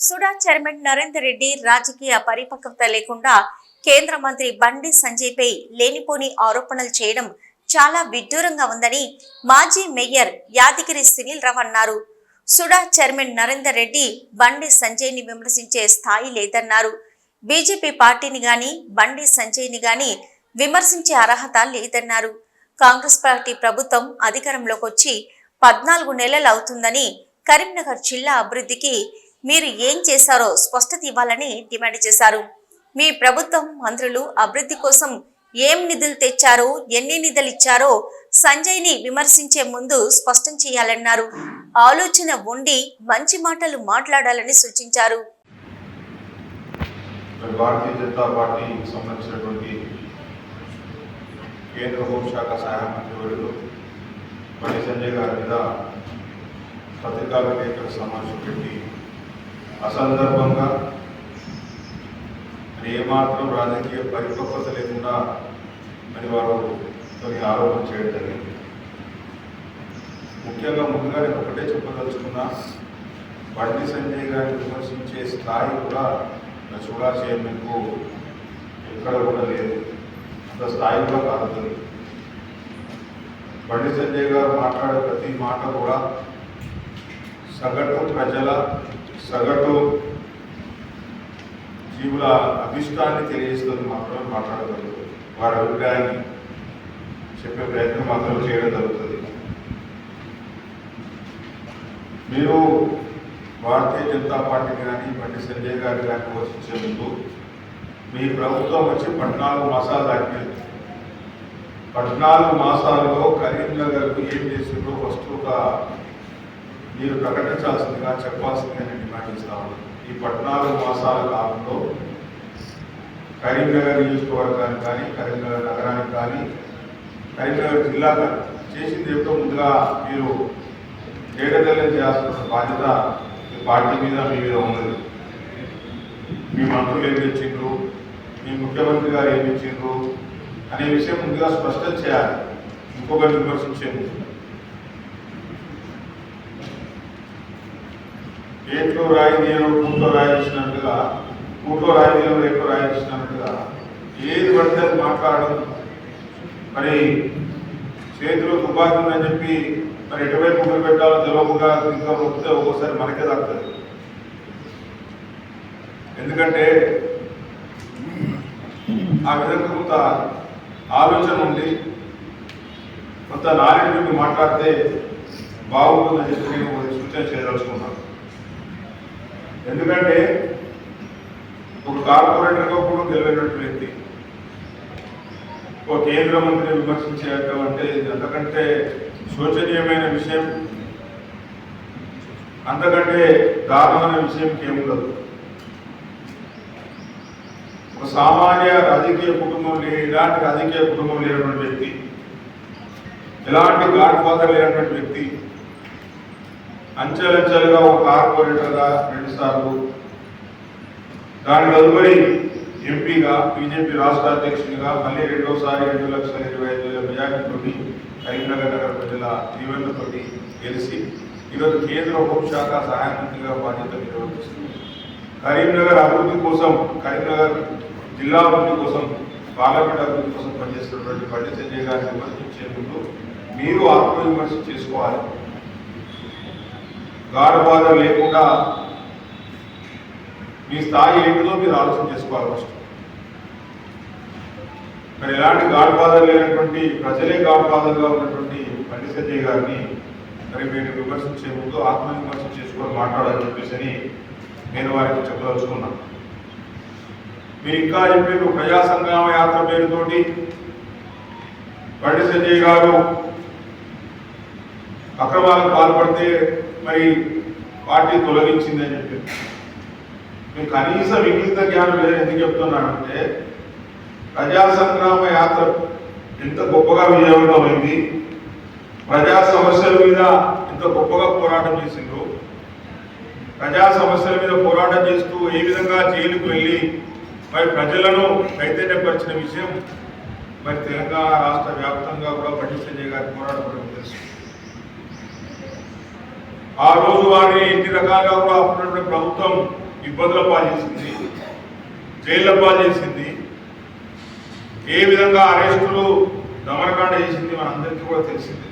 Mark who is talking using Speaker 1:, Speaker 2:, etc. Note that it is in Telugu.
Speaker 1: సుడా చైర్మన్ నరేందర్ రెడ్డి రాజకీయ పరిపక్వత లేకుండా కేంద్ర మంత్రి బండి సంజయ్పై లేనిపోని ఆరోపణలు చేయడం చాలా విడ్డూరంగా ఉందని మాజీ మేయర్ యాదగిరి సునీల్ రావు అన్నారు. సుడా చైర్మన్ నరేందర్ రెడ్డి బండి సంజయ్ని విమర్శించే స్థాయి లేదన్నారు. బీజేపీ పార్టీని గాని బండి సంజయ్ని గాని విమర్శించే అర్హత లేదన్నారు. కాంగ్రెస్ పార్టీ ప్రభుత్వం అధికారంలోకి వచ్చి 14 నెలలు అవుతుందని, కరీంనగర్ జిల్లా అభివృద్ధికి మీరు ఏం చేశారో స్పష్టత ఇవ్వాలని డిమాండ్ చేశారు. మీ ప్రభుత్వం మంత్రులు అభివృద్ధి కోసం ఏం నిధులు తెచ్చారో, ఎన్ని నిధులు ఇచ్చారో సంజయ్ని విమర్శించే ముందు స్పష్టం చేయాలన్నారు. ఆలోచన ఉండి మంచి మాటలు మాట్లాడాలని సూచించారు.
Speaker 2: భారతీయ జనతా పార్టీకి సంబంధించినటువంటి కేంద్ర హోంశాఖ సహాయ మంత్రివర్యులు బండి సంజయ్ గారి మీద పత్రికా విలేకరుల సమావేశం పెట్టి అసందర్భంగా ఏమాత్రం రాజకీయ పరిపక్వత లేకుండా మరి వారు కొన్ని ఆరోపణ చేయడం జరిగింది. ముఖ్యంగా ముందుగా నేను ఒకటే చెప్పదలుచుకున్నా, బండి సంజయ్ గారిని విమర్శించే స్థాయి కూడా సుడా చైర్మన్కు ఎక్కడ కూడా లేదు, అంత స్థాయి కూడా కాదు. బండి సంజయ్ గారు మాట్లాడే ప్రతి మాట కూడా సగటు ప్రజల సగటు జీవుల అభిష్టాన్ని తెలియజేస్తుంది మాత్రమే మాట్లాడగలుగుతుంది. వారి అభిప్రాయాన్ని చెప్పే ప్రయత్నం మాత్రం చేయడం జరుగుతుంది. మీరు భారతీయ జనతా పార్టీని కానీ బండి సంజయ్ గారి కానీ విమర్శించే ముందు మీ ప్రభుత్వం వచ్చి 14 మాసాలు దాటిపోయింది. 14 మాసాల్లో కరీంనగర్కు ఏం చేసిందో వస్తువుగా మీరు ప్రకటించాల్సిందిగా చెప్పాల్సిందిగా నేను డిమాండ్ చేస్తా ఉన్నాను. ఈ 14 మాసాల కాలంలో కరీంనగర్ నియోజకవర్గానికి కానీ, కరీంనగర్ నగరానికి కానీ, కరీంనగర్ జిల్లా కానీ చేసింది ఏమిటో ముందుగా మీరు ఏడదల్లం చేయాల్సిన బాధ్యత మీ పార్టీ మీద మీ మీద ఉన్నది. మీ మంత్రులు ఏమి ఇచ్చిండ్రు, మీ ముఖ్యమంత్రి గారు ఏమి ఇచ్చిండ్రు అనే విషయం ముందుగా స్పష్టం చేయాలి. ఇంకొకరిని విమర్శించే ముందు ఏట్లో రాయి నేను కూట్లో రాయి ఇచ్చినట్టుగా, కూట్లో రాయి నేను ఏట్లో రాయి ఇచ్చినట్టుగా ఏది పడితే అది మాట్లాడడం, మరి చేతిలో తుపాకీ ఉందని చెప్పి మరి ఎటువైపు మొదలు పెట్టాలో తెలియకుండా ఇంకా వస్తే ఒక్కోసారి మనకే తగ్గుతుంది. ఎందుకంటే ఆ విధంగా కొంత ఆలోచన ఉంది, కొంత నాలెడ్జ్ నుండి మాట్లాడితే బాగుంటుందని చెప్పి నేను సూచన చేయదలుచుకున్నాను. ఎందుకంటే ఒక కార్పొరేటర్గా కూడా తెలియనటువంటి వ్యక్తి ఒక కేంద్ర మంత్రిని విమర్శించడం అంటే అంతకంటే శోచనీయమైన విషయం, అంతకంటే దారుణమైన విషయం ఏముండదు. ఒక సామాన్య రాజకీయ కుటుంబం ఎలాంటి రాజకీయ కుటుంబం లేనటువంటి వ్యక్తి, ఎలాంటి గాడ్ ఫాదర్ లేనటువంటి వ్యక్తి, అంచెలంచెలుగా ఒక కార్పొరేటర్గా 2 సార్లు, దాని తదుపరి ఎంపీగా, బీజేపీ రాష్ట్ర అధ్యక్షునిగా, మళ్ళీ 2వసారి 2,25,000 మెజార్టీతోటి కరీంనగర్ నగర ప్రజల దీవెనలతో గెలిచి ఈరోజు కేంద్ర హోంశాఖ సహాయ మంత్రిగా బాధ్యత నిర్వహిస్తుంది. కరీంనగర్ అభివృద్ధి కోసం, కరీంనగర్ జిల్లా అభివృద్ధి కోసం, పార్లమెంట్ అభివృద్ధి కోసం పనిచేస్తున్నటువంటి బండి సంజయ్ గారిని విమర్శించే ముందు మీరు ఆత్మవిమర్శ చేసుకోవాలి. గాఢవాదం లేకుండా మీ స్థాయి ఏంటిదో మీరు ఆలోచన చేసుకోవాలి ఫస్ట్. మరి ఎలాంటి గాఢవాదం లేనటువంటి, ప్రజలే గాఢవాదంగా ఉన్నటువంటి బండి సంజయ్ గారిని మరి మీరు విమర్శించే ముందు ఆత్మవిమర్శ చేసుకొని మాట్లాడాలని చెప్పేసి నేను వారికి చెప్పదలుచుకున్నాను. మీరు ఇంకా చెప్పారు ప్రజా సంగ్రామ యాత్ర పేరుతోటి బండి సంజయ్ గారు అక్రమాలకు పాల్పడితే మరి పార్టీ తొలగించిందని చెప్పారు. మీకు కనీసం ఇంగిత జ్ఞానం లేదని ఎందుకు చెప్తున్నానంటే, ప్రజా సంగ్రామ యాత్ర ఎంత గొప్పగా విజయవంతమైంది, ప్రజా సమస్యల మీద ఎంత గొప్పగా పోరాటం చేసిండ్రు, ప్రజా సమస్యల మీద పోరాటం చేస్తూ ఏ విధంగా జైలుకు వెళ్ళి మరి ప్రజలను చైతన్యపరిచిన విషయం మరి తెలంగాణ రాష్ట్ర వ్యాప్తంగా కూడా బండి సంజయ్ గారి పోరాటం తెలుసు. ఆ రోజు వారిని ఎన్ని రకాలుగా కూడా అప్పుడున్న ప్రభుత్వం ఇబ్బందుల పాలు చేసింది, జైళ్ళ పాలు చేసింది, ఏ విధంగా అరెస్టులు దమనకాండ చేసింది మనందరికీ కూడా తెలిసింది.